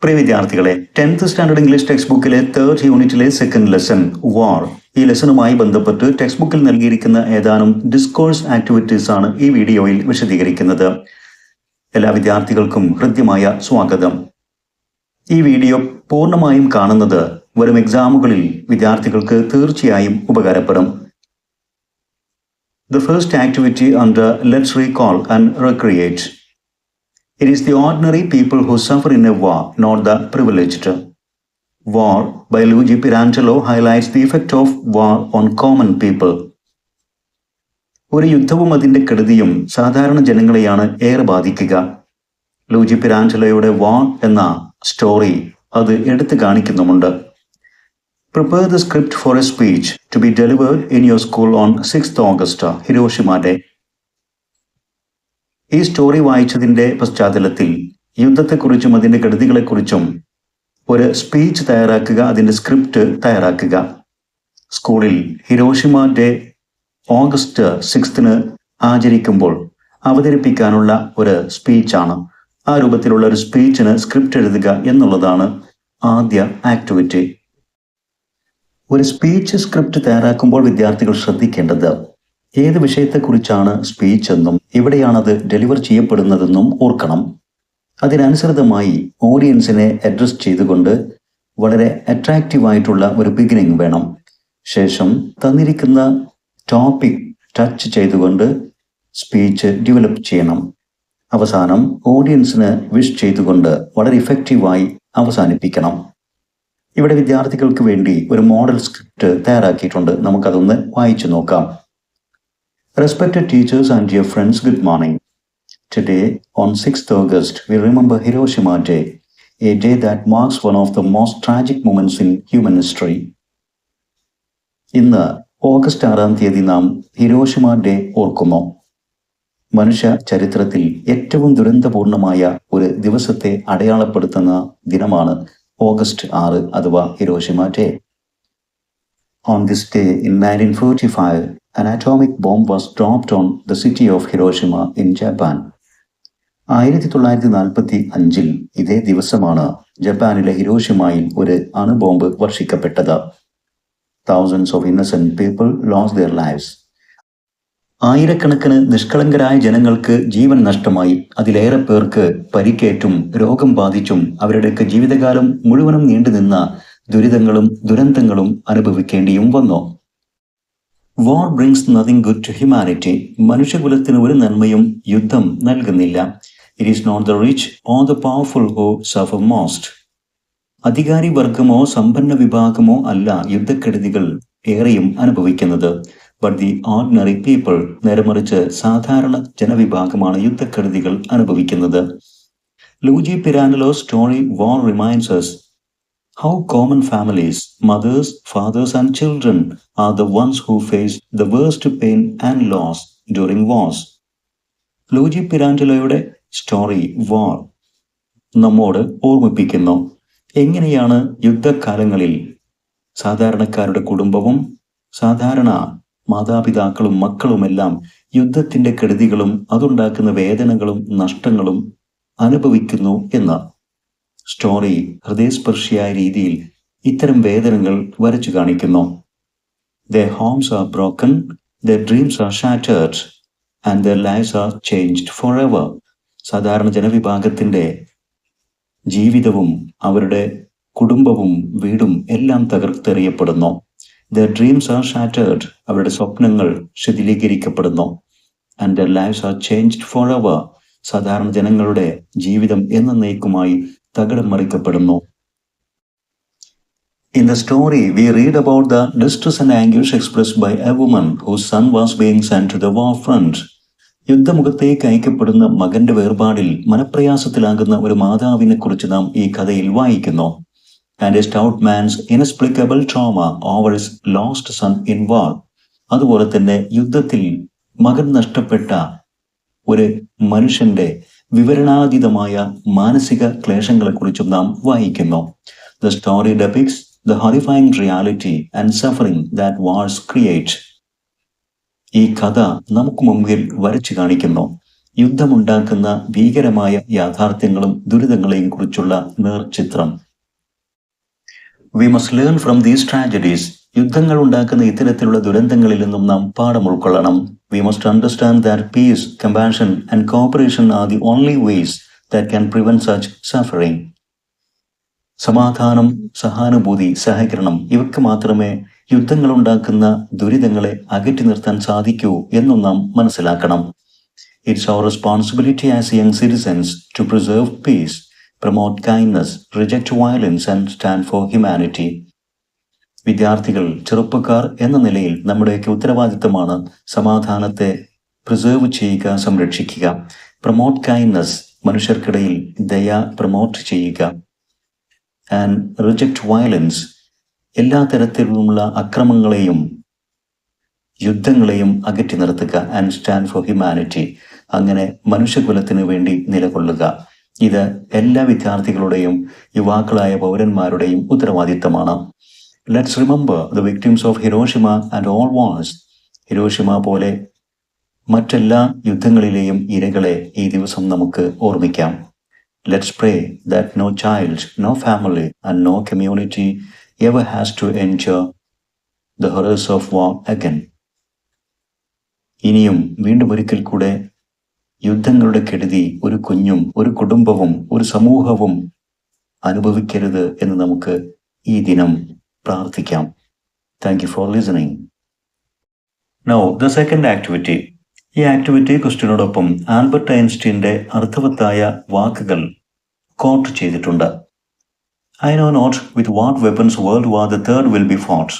പ്രിയ വിദ്യാർത്ഥികളെ, 10th standard English text ബുക്കിലെ 3rd യൂണിറ്റിലെ സെക്കൻഡ് ലെസൺ വാർ, ഈ ലെസണുമായി ബന്ധപ്പെട്ട് ടെക്സ്റ്റ് ബുക്കിൽ നൽകിയിരിക്കുന്ന ഏതാനും ഡിസ്കോഴ്സ് ആക്ടിവിറ്റീസ് ആണ് ഈ വീഡിയോയിൽ വിശദീകരിക്കുന്നത്. എല്ലാ വിദ്യാർത്ഥികൾക്കും ഹൃദ്യമായ സ്വാഗതം. ഈ വീഡിയോ പൂർണ്ണമായും കാണുന്നത് വരും എക്സാമുകളിൽ വിദ്യാർത്ഥികൾക്ക് തീർച്ചയായും ഉപകാരപ്പെടും. The first activity under Let's Recall and Recreate. It is the ordinary people who suffer in a war, not the privileged. War by Luigi Pirandello highlights the effect of war on common people. ഒരു യുദ്ധവും അതിൻ്റെ കെടുതിയും സാധാരണ ജനങ്ങളെയാണ് ഏറെ ബാധിക്കുക. Luigi പിരാൻഡെല്ലോയുടെ വാർ എന്ന story അത് എടുത്തു കാണിക്കുന്നുമുണ്ട്. Prepare the script for a speech to be delivered in your school on 6th August, Hiroshima Day. ഈ സ്റ്റോറി വായിച്ചതിൻ്റെ പശ്ചാത്തലത്തിൽ യുദ്ധത്തെക്കുറിച്ചും അതിൻ്റെ കെടുതികളെക്കുറിച്ചും ഒരു സ്പീച്ച് തയ്യാറാക്കുക, അതിൻ്റെ സ്ക്രിപ്റ്റ് തയ്യാറാക്കുക. സ്കൂളിൽ ഹിരോഷിമ ഡേ ഓഗസ്റ്റ് 6th ആചരിക്കുമ്പോൾ അവതരിപ്പിക്കാനുള്ള ഒരു സ്പീച്ചാണ്. ആ രൂപത്തിലുള്ള ഒരു സ്പീച്ചിന് സ്ക്രിപ്റ്റ് എഴുതുക എന്നുള്ളതാണ് ആദ്യ ആക്ടിവിറ്റി. ഒരു സ്പീച്ച് സ്ക്രിപ്റ്റ് തയ്യാറാക്കുമ്പോൾ വിദ്യാർത്ഥികൾ ശ്രദ്ധിക്കേണ്ടത് ഏത് വിഷയത്തെക്കുറിച്ചാണ് സ്പീച്ച് എന്നും എവിടെയാണത് ഡെലിവർ ചെയ്യപ്പെടുന്നതെന്നും ഓർക്കണം. അതിനനുസൃതമായി ഓഡിയൻസിനെ അഡ്രസ് ചെയ്തുകൊണ്ട് വളരെ അട്രാക്റ്റീവായിട്ടുള്ള ഒരു ബിഗിനിങ് വേണം. ശേഷം തന്നിരിക്കുന്ന ടോപ്പിക് ടച്ച് ചെയ്തുകൊണ്ട് സ്പീച്ച് ഡെവലപ്പ് ചെയ്യണം. അവസാനം ഓഡിയൻസിന് വിഷ് ചെയ്തുകൊണ്ട് വളരെ ഇഫക്റ്റീവായി അവസാനിപ്പിക്കണം. ഇവിടെ വിദ്യാർത്ഥികൾക്ക് വേണ്ടി ഒരു മോഡൽ സ്ക്രിപ്റ്റ് തയ്യാറാക്കിയിട്ടുണ്ട്. നമുക്കതൊന്ന് വായിച്ചു നോക്കാം. Respected teachers and dear friends, good morning. Today, on 6th August, we remember Hiroshima Day, a day that marks one of the most tragic moments in human history. ഇന്ന് ഓഗസ്റ്റ് 6 നാം Hiroshima day ഓർക്കുന്നു. മനുഷ്യ ചരിത്രത്തിൽ ഏറ്റവും ദുരന്തപൂർണമായ ഒരു ദിവസത്തെ അടയാളപ്പെടുത്തുന്ന ദിനമാണ് August 6 അഥവാ Hiroshima day. On this day in 1945, an atomic bomb was dropped on the city of Hiroshima in Japan. 1945 ഇതേ ദിവസമാണ് ജപ്പാനിലെ ഹിരോഷിമയിൽ ഒരു അണുബോംബ് വർഷിക്കപ്പെട്ടത്. Thousands of innocent people lost their lives. ആയിരക്കണക്കിന് നിഷ്കളങ്കരായ ജനങ്ങൾക്ക് ജീവൻ നഷ്ടമായി. അതിലേറെ പേർക്ക് പരിക്കേറ്റും രോഗം ബാധിച്ചും അവരുടെയൊക്കെ ജീവിതകാലം മുഴുവനും നീണ്ടുനിന്ന ദുരിതങ്ങളും ദുരന്തങ്ങളും അനുഭവിക്കേണ്ടിയും വന്നു. War brings nothing good to humanity. മനുഷ്യകുലത്തിന് ഒരു നന്മയും യുദ്ധം നൽകുന്നില്ല. It is not the rich or the powerful who suffer most. അധികാരി വർഗമോ സമ്പന്ന വിഭാഗമോ അല്ല യുദ്ധക്കെടുതികൾ ഏറെയും അനുഭവിക്കുന്നത്. ബട്ട് ദി ഓർഡിനറി പീപ്പിൾ, നേരെമറിച്ച് സാധാരണ ജനവിഭാഗമാണ് യുദ്ധക്കെടുതികൾ അനുഭവിക്കുന്നത്. Luigi Pirandello story war reminds us how common families, mothers, fathers and children are the ones who face the worst pain and loss during wars. Luigi പിരാൻഡെല്ലോയുടെ സ്റ്റോറി വാർ നമ്മോട് ഓർമ്മിപ്പിക്കുന്നു എങ്ങനെയാണ് യുദ്ധകാലങ്ങളിൽ സാധാരണക്കാരുടെ കുടുംബവും സാധാരണ മാതാപിതാക്കളും മക്കളുമെല്ലാം യുദ്ധത്തിൻ്റെ കെടുതികളും അതുണ്ടാക്കുന്ന വേദനകളും നഷ്ടങ്ങളും അനുഭവിക്കുന്നു എന്ന്. സ്റ്റോറി ഹൃദയസ്പർശിയായ രീതിയിൽ ഇത്തരം വേദനകൾ വരച്ചു കാണിക്കുന്നു. Their homes are broken, their dreams are shattered, and their lives are changed forever. സാധാരണ ജനവിഭാഗത്തിൻ്റെ ജീവിതവും അവരുടെ കുടുംബവും വീടും എല്ലാം തകർത്തെറിയപ്പെടുന്നു. Their dreams are shattered, അവരുടെ സ്വപ്നങ്ങൾ ശിഥിലീകരിക്കപ്പെടുന്നു. And their lives are changed forever. സാധാരണ ജനങ്ങളുടെ ജീവിതം എന്നേക്കുമായി തകിടം മറിക്കപ്പെടുന്നു. In the story, we read about the distress and anguish expressed by a woman whose son was being sent to the war front. യുദ്ധമുഖത്തേക്ക് അയക്കപ്പെടുന്ന മകന്റെ വേർപാടിൽ മനപ്രയാസത്തിലാകുന്ന ഒരു മാതാവിനെ കുറിച്ച് നാം ഈ കഥയിൽ വായിക്കുന്നു. And a stout man's inexplicable trauma over his lost son in war. അതുപോലെ തന്നെ യുദ്ധത്തിൽ മകൻ നഷ്ടപ്പെട്ട ഒരു മനുഷ്യന്റെ വിവരണാതീതമായ മാനസിക ക്ലേശങ്ങളെക്കുറിച്ചും നാം വായിക്കുന്നു. The story depicts the horrifying reality and suffering that wars create. ഈ കഥ നമുക്ക് മുമ്പിൽ വരച്ചു കാണിക്കുന്നു യുദ്ധമുണ്ടാക്കുന്ന ഭീകരമായ യാഥാർത്ഥ്യങ്ങളും ദുരിതങ്ങളെയും കുറിച്ചുള്ള നേർചിത്രം. We must learn from these tragedies. യുദ്ധങ്ങൾ ഉണ്ടാക്കുന്ന ഇത്തരത്തിലുള്ള ദുരന്തങ്ങളിൽ നിന്നും നാം പാഠം ഉൾക്കൊള്ളണം. We must understand that peace, compassion and cooperation are the only ways that can prevent such suffering. സമാധാനം, സഹാനുഭൂതി, സഹകരണം ഇവയ്ക്ക് മാത്രമേ യുദ്ധങ്ങൾ ഉണ്ടാക്കുന്ന ദുരിതങ്ങളെ അകറ്റി നിർത്താൻ സാധിക്കൂ എന്നും നാം മനസ്സിലാക്കണം. It's our responsibility as young citizens to preserve peace, promote kindness, reject violence and stand for humanity. വിദ്യാർത്ഥികൾ, ചെറുപ്പക്കാർ എന്ന നിലയിൽ നമ്മുടെയൊക്കെ ഉത്തരവാദിത്തമാണ് സമാധാനത്തെ പ്രിസർവ് ചെയ്യുക, സംരക്ഷിക്കുക. പ്രൊമോട്ട് കൈൻഡ്നസ്, മനുഷ്യർക്കിടയിൽ ദയ പ്രൊമോട്ട് ചെയ്യുക. ആൻഡ് റിജക്ട് വയലൻസ്, എല്ലാ തരത്തിലുമുള്ള അക്രമങ്ങളെയും യുദ്ധങ്ങളെയും അകറ്റി നിർത്തുക. ആൻഡ് സ്റ്റാൻഡ് ഫോർ ഹ്യൂമാനിറ്റി, അങ്ങനെ മനുഷ്യകുലത്തിന് വേണ്ടി നിലകൊള്ളുക. ഇത് എല്ലാ വിദ്യാർത്ഥികളുടെയും യുവാക്കളായ പൗരന്മാരുടെയും ഉത്തരവാദിത്തമാണ്. Let's remember the victims of Hiroshima and all wars. Hiroshima പോലെ മറ്റെല്ലാ യുദ്ധങ്ങളിലെയും ഇരകളെ ഈ ദിവസം നമുക്ക് ഓർമ്മിക്കാം. Let's pray that no child, no family, and no community ever has to endure the horrors of war again. ഇനിയും വീണ്ടും ഒരിക്കൽ കൂടെ യുദ്ധങ്ങളുടെ കെടുതി ഒരു കുഞ്ഞും ഒരു കുടുംബവും ഒരു സമൂഹവും അനുഭവിക്കരുത് എന്ന് നമുക്ക് ഈ ദിനം പ്രാർത്ഥിക്കാം. Thank you for listening. Now, the second activity. ഈ ആക്ടിവിറ്റി ക്വസ്റ്റ്യനോടൊപ്പം ആൽബർട്ട് ഐൻസ്റ്റീൻ്റെ അർത്ഥവത്തായ വാക്കുകൾ കോട്ട് ചെയ്തിട്ടുണ്ട്. I know not with what weapons World War III will be fought.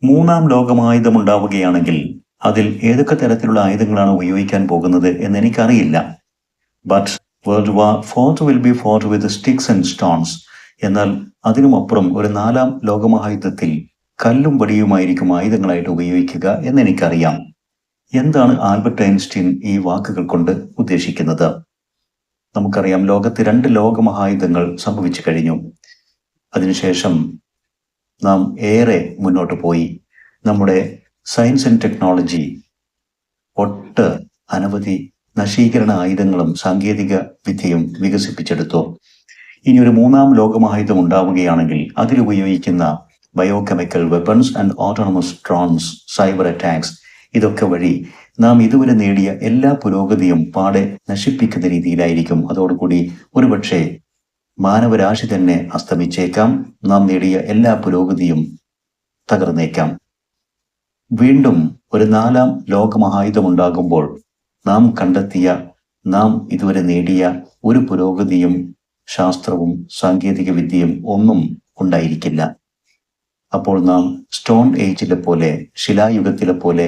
മൂന്നാം ലോകമായുധമുണ്ടാവുകയാണെങ്കിൽ അതിൽ ഏതൊക്കെ തരത്തിലുള്ള ആയുധങ്ങളാണ് ഉപയോഗിക്കാൻ പോകുന്നത് എന്ന് എനിക്കറിയില്ല. But World War IV will be fought with sticks and stones. എന്നാൽ അതിനുമപ്പുറം ഒരു നാലാം ലോകമഹായുദ്ധത്തിൽ കല്ലും വടിയുമായിരിക്കും ആയുധങ്ങളായിട്ട് ഉപയോഗിക്കുക എന്നെനിക്കറിയാം. എന്താണ് ആൽബർട്ട് ഐൻസ്റ്റീൻ ഈ വാക്കുകൾ കൊണ്ട് ഉദ്ദേശിക്കുന്നത്? നമുക്കറിയാം, ലോകത്ത് 2 ലോകമഹായുധങ്ങൾ സംഭവിച്ചു കഴിഞ്ഞു. അതിനുശേഷം നാം ഏറെ മുന്നോട്ട് പോയി. നമ്മുടെ സയൻസ് ആൻഡ് ടെക്നോളജി അനവധി നശീകരണ ആയുധങ്ങളും സാങ്കേതിക വിദ്യയും വികസിപ്പിച്ചെടുത്തു. ഇനി ഒരു 3-ാം ലോകമഹായുധം ഉണ്ടാവുകയാണെങ്കിൽ അതിലുപയോഗിക്കുന്ന biochemical weapons and autonomous drones, cyber attacks, ഇതൊക്കെ വഴി നാം ഇതുവരെ നേടിയ എല്ലാ പുരോഗതിയും പാടെ നശിപ്പിക്കുന്ന രീതിയിലായിരിക്കും. അതോടുകൂടി ഒരുപക്ഷെ മാനവരാശി തന്നെ അസ്തമിച്ചേക്കാം. നാം നേടിയ എല്ലാ പുരോഗതിയും തകർന്നേക്കാം. വീണ്ടും ഒരു 4-ാം ലോകമഹായുധം ഉണ്ടാകുമ്പോൾ നാം കണ്ടെത്തിയ, നാം ഇതുവരെ നേടിയ ഒരു പുരോഗതിയും ശാസ്ത്രവും സാങ്കേതിക വിദ്യയും ഒന്നും ഉണ്ടായിരിക്കില്ല. അപ്പോൾ നാം സ്റ്റോൺ ഏജിലെ പോലെ, ശിലായുഗത്തിലെ പോലെ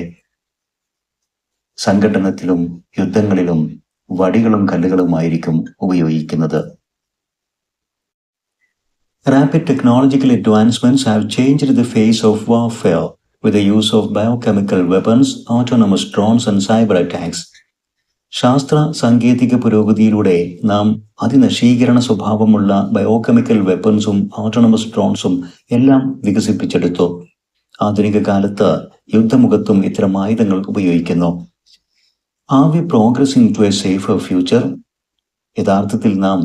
സംഘടനത്തിലും യുദ്ധങ്ങളിലും വടികളും കല്ലുകളുമായിരിക്കും ഉപയോഗിക്കുന്നത്. Rapid technological advancements have changed the face of warfare with the use of biochemical weapons, autonomous drones and cyber attacks. ശാസ്ത്ര സാങ്കേതിക പുരോഗതിയിലൂടെ നാം അതിനശീകരണ സ്വഭാവമുള്ള ബയോകെമിക്കൽ വെപ്പൺസും ഓട്ടോണമസ് ഡ്രോൺസും എല്ലാം വികസിപ്പിച്ചെടുത്തു. ആധുനിക കാലത്ത് യുദ്ധമുഖത്തും ഇത്തരം ആയുധങ്ങൾ ഉപയോഗിക്കുന്നു. Are we progressing to a safer future? യഥാർത്ഥത്തിൽ നാം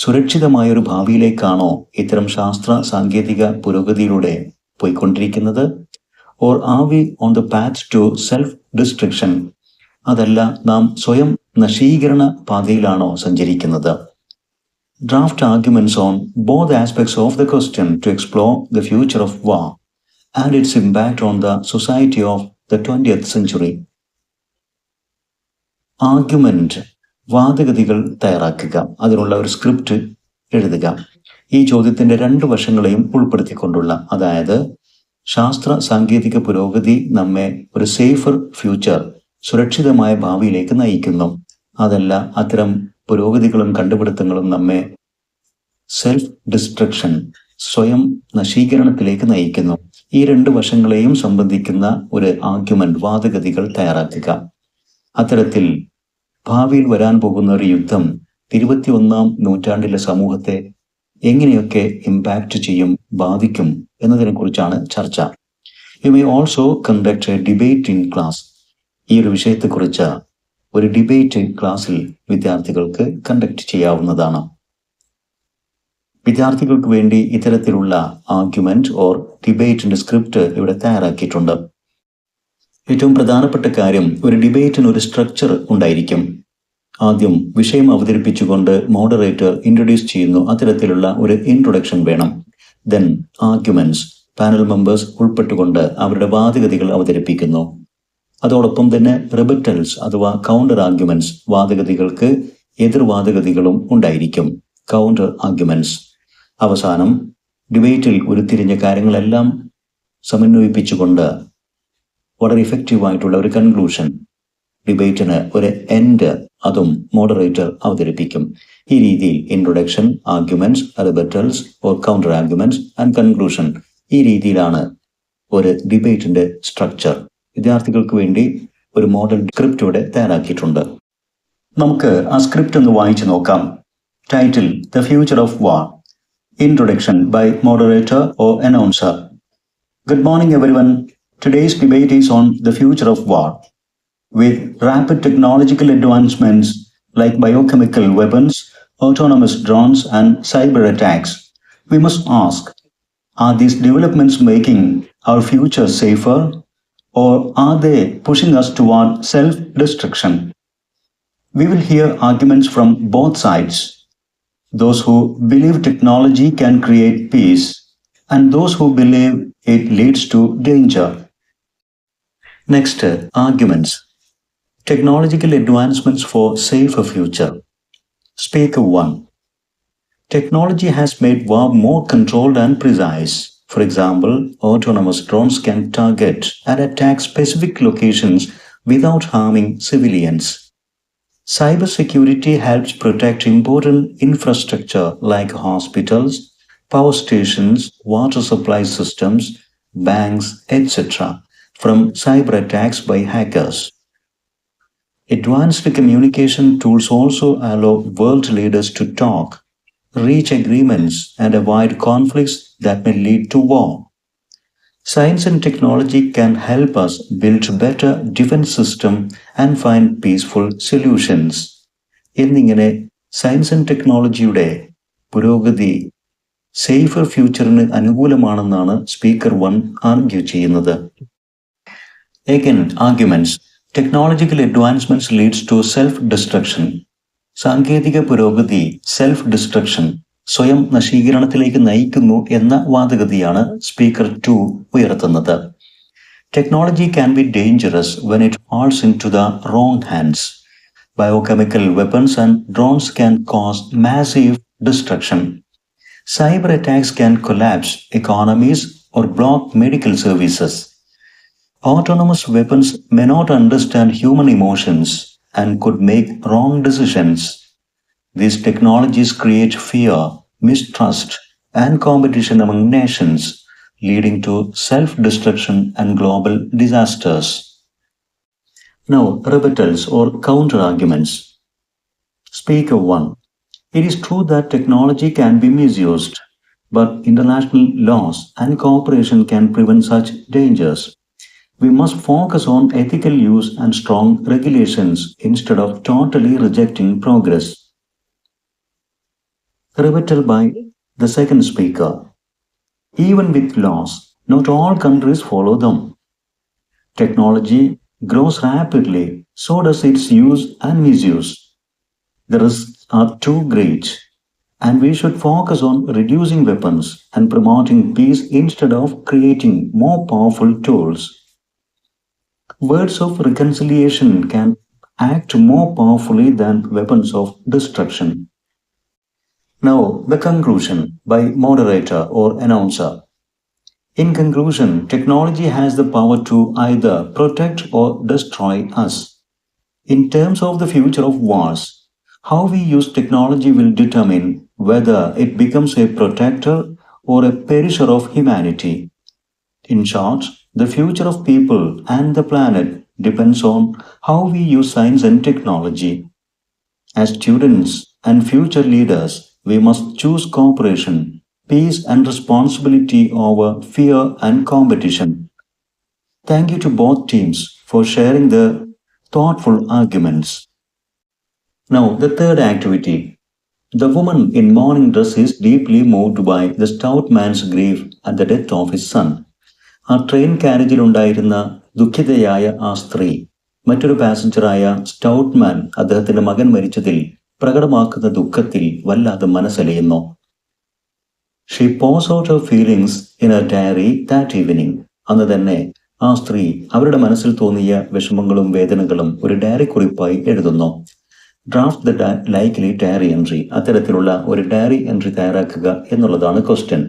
സുരക്ഷിതമായൊരു ഭാവിയിലേക്കാണോ ഇത്തരം ശാസ്ത്ര സാങ്കേതിക പുരോഗതിയിലൂടെ പോയിക്കൊണ്ടിരിക്കുന്നത്? Or are we on the path to self-destruction? അതല്ല, നാം സ്വയം നശീകരണ പാതയിലാണോ സഞ്ചരിക്കുന്നത്? Draft arguments on both aspects of the question to explore the future of war and its impact on the society of the 20th century. Argument, വാദഗതികൾ തയ്യാറാക്കുക, അതിനുള്ള ഒരു script എഴുതുക. ഈ ചോദ്യത്തിന്റെ 2 വശങ്ങളെയും ഉൾപ്പെടുത്തിക്കൊണ്ടുള്ള, അതായത് ശാസ്ത്ര സാങ്കേതിക പുരോഗതി നമ്മെ ഒരു സേഫർ ഫ്യൂച്ചർ, സുരക്ഷിതമായ ഭാവിയിലേക്ക് നയിക്കുന്നു. അതല്ല, അത്തരം പുരോഗതികളും കണ്ടുപിടുത്തങ്ങളും നമ്മെ സെൽഫ് ഡിസ്ട്രക്ഷൻ, സ്വയം നശീകരണത്തിലേക്ക് നയിക്കുന്നു. ഈ 2 വശങ്ങളെയും സംബന്ധിക്കുന്ന ഒരു ആർഗ്യുമെന്റ്, വാദഗതികൾ തയ്യാറാക്കുക. അത്തരത്തിൽ ഭാവിയിൽ വരാൻ പോകുന്ന ഒരു യുദ്ധം 21-ാം നൂറ്റാണ്ടിലെ സമൂഹത്തെ എങ്ങനെയൊക്കെ ഇമ്പാക്റ്റ് ചെയ്യും, ബാധിക്കും എന്നതിനെ കുറിച്ചാണ് ചർച്ച. You may also conduct A debate in class. ഈ ഒരു വിഷയത്തെക്കുറിച്ച് ഒരു ഡിബേറ്റ് ക്ലാസ്സിൽ വിദ്യാർത്ഥികൾക്ക് കണ്ടക്ട് ചെയ്യാവുന്നതാണ്. വിദ്യാർത്ഥികൾക്ക് വേണ്ടി ഇത്തരത്തിലുള്ള ആർഗ്യുമെന്റ് ഓർ ഡിബേറ്റിന്റെ സ്ക്രിപ്റ്റ് ഇവിടെ തയ്യാറാക്കിയിട്ടുണ്ട്. ഏറ്റവും പ്രധാനപ്പെട്ട കാര്യം, ഒരു ഡിബേറ്റിന് ഒരു സ്ട്രക്ചർ ഉണ്ടായിരിക്കും. ആദ്യം വിഷയം അവതരിപ്പിച്ചുകൊണ്ട് മോഡറേറ്റർ ഇൻട്രൊഡ്യൂസ് ചെയ്യുന്നു. അത്തരത്തിലുള്ള ഒരു ഇൻട്രൊഡക്ഷൻ വേണം. ദെൻ ആർഗ്യുമെന്റ്സ്, പാനൽ മെമ്പേഴ്സ് ഉൾപ്പെട്ടുകൊണ്ട് അവരുടെ വാദഗതികൾ അവതരിപ്പിക്കുന്നു. അതോടൊപ്പം തന്നെ റിബറ്റൽസ് അഥവാ കൗണ്ടർ ആർഗ്യുമെന്റ്സ്, വാദഗതികൾക്ക് എതിർവാദഗതികളും ഉണ്ടായിരിക്കും, കൗണ്ടർ ആർഗ്യുമെന്റ്സ്. അവസാനം ഡിബേറ്റിൽ ഉരുത്തിരിഞ്ഞ കാര്യങ്ങളെല്ലാം സമന്വയിപ്പിച്ചുകൊണ്ട് വളരെ ഇഫക്റ്റീവായിട്ടുള്ള ഒരു കൺക്ലൂഷൻ, ഡിബേറ്റിന് ഒരു എൻഡ്, അതും മോഡറേറ്റർ അവതരിപ്പിക്കും. ഈ രീതിയിൽ introduction, arguments, rebuttals or counter arguments and conclusion, ഈ രീതിയിലാണ് ഒരു ഡിബേറ്റിന്റെ സ്ട്രക്ചർ. വിദ്യാർത്ഥികൾക്ക് വേണ്ടി ഒരു മോഡൽ സ്ക്രിപ്റ്റ് ഇവിടെ തയ്യാറാക്കിയിട്ടുണ്ട്. നമുക്ക് ആ സ്ക്രിപ്റ്റ് ഒന്ന് വായിച്ചു നോക്കാം. Title: the future of war. Introduction by moderator or announcer. Good morning everyone. Today's debate is on the future of war. With rapid technological advancements like biochemical weapons, autonomous drones and cyber attacks, we must ask, are these developments making our future safer, or are they pushing us toward self-destruction? We will hear arguments from both sides. Those who believe technology can create peace, and those who believe it leads to danger. Next, arguments. Technological advancements for safer future. Speaker 1. Technology has made war more controlled and precise. For example, autonomous drones can target and attack specific locations without harming civilians. Cybersecurity helps protect important infrastructure like hospitals, power stations, water supply systems, banks, etc. from cyber attacks by hackers. Advanced communication tools also allow world leaders to talk, reach agreements, and avoid conflicts that may lead to war. Science and technology can help us build better defense system and find peaceful solutions. എന്നിങ്ങനെ science and ടെക്നോളജിയുടെ പുരോഗതി safer ഫ്യൂച്ചറിന് അനുകൂലമാണെന്നാണ് speaker 1 argue ചെയ്യുന്നത്. Again, arguments. Technological advancements leads to self-destruction. സാങ്കേതിക പുരോഗതി self destruction, സ്വയം നശീകരണത്തിലേക്ക് നയിക്കുന്നു എന്ന വാദഗതിയാണ് speaker 2 ഉയർത്തുന്നത്. Technology can be dangerous when it falls into the wrong hands. Biochemical weapons and drones can cause massive destruction. Cyber attacks can collapse economies or block medical services. Autonomous weapons may not understand human emotions and could make wrong decisions. These technologies create fear, mistrust, and competition among nations, leading to self-destruction and global disasters. Now, rebuttals or counter-arguments. Speaker 1. It is true that technology can be misused, but international laws and cooperation can prevent such dangers. We must focus on ethical use and strong regulations instead of totally rejecting progress. Rebuttal by the second speaker. Even with laws, not all countries follow them. Technology grows rapidly, so does its use and misuse. The risks are too great, and we should focus on reducing weapons and promoting peace instead of creating more powerful tools. Words of reconciliation can act more powerfully than weapons of destruction. Now, the conclusion by moderator or announcer. In conclusion, technology has the power to either protect or destroy us. In terms of the future of wars, how we use technology will determine whether it becomes a protector or a perisher of humanity. In short, the future of people and the planet depends on how we use science and technology. As students and future leaders, we must choose cooperation, peace and responsibility over fear and competition. Thank you to both teams for sharing their thoughtful arguments. Now, the third activity. The woman in mourning dress is deeply moved by the stout man's grief at the death of his son. ആ train കാരേജിലുണ്ടായിരുന്ന ദുഃഖിതയായ ആ സ്ത്രീ മറ്റൊരു പാസഞ്ചറായ stout മാൻ അദ്ദേഹത്തിന്റെ മകൻ മരിച്ചതിൽ പ്രകടമാക്കുന്ന ദുഃഖത്തിൽ വല്ലാതെ മനസ്സലിയുന്നു. She pours out her feelings in a diary that evening. അന്ന് തന്നെ ആ സ്ത്രീ അവരുടെ മനസ്സിൽ തോന്നിയ വിഷമങ്ങളും വേദനകളും ഒരു ഡയറി കുറിപ്പായി എഴുതുന്നു. Draft the likely diary entry. അത്തരത്തിലുള്ള ഒരു ഡയറി എൻട്രി തയ്യാറാക്കുക എന്നുള്ളതാണ് ക്വസ്റ്റ്യൻ.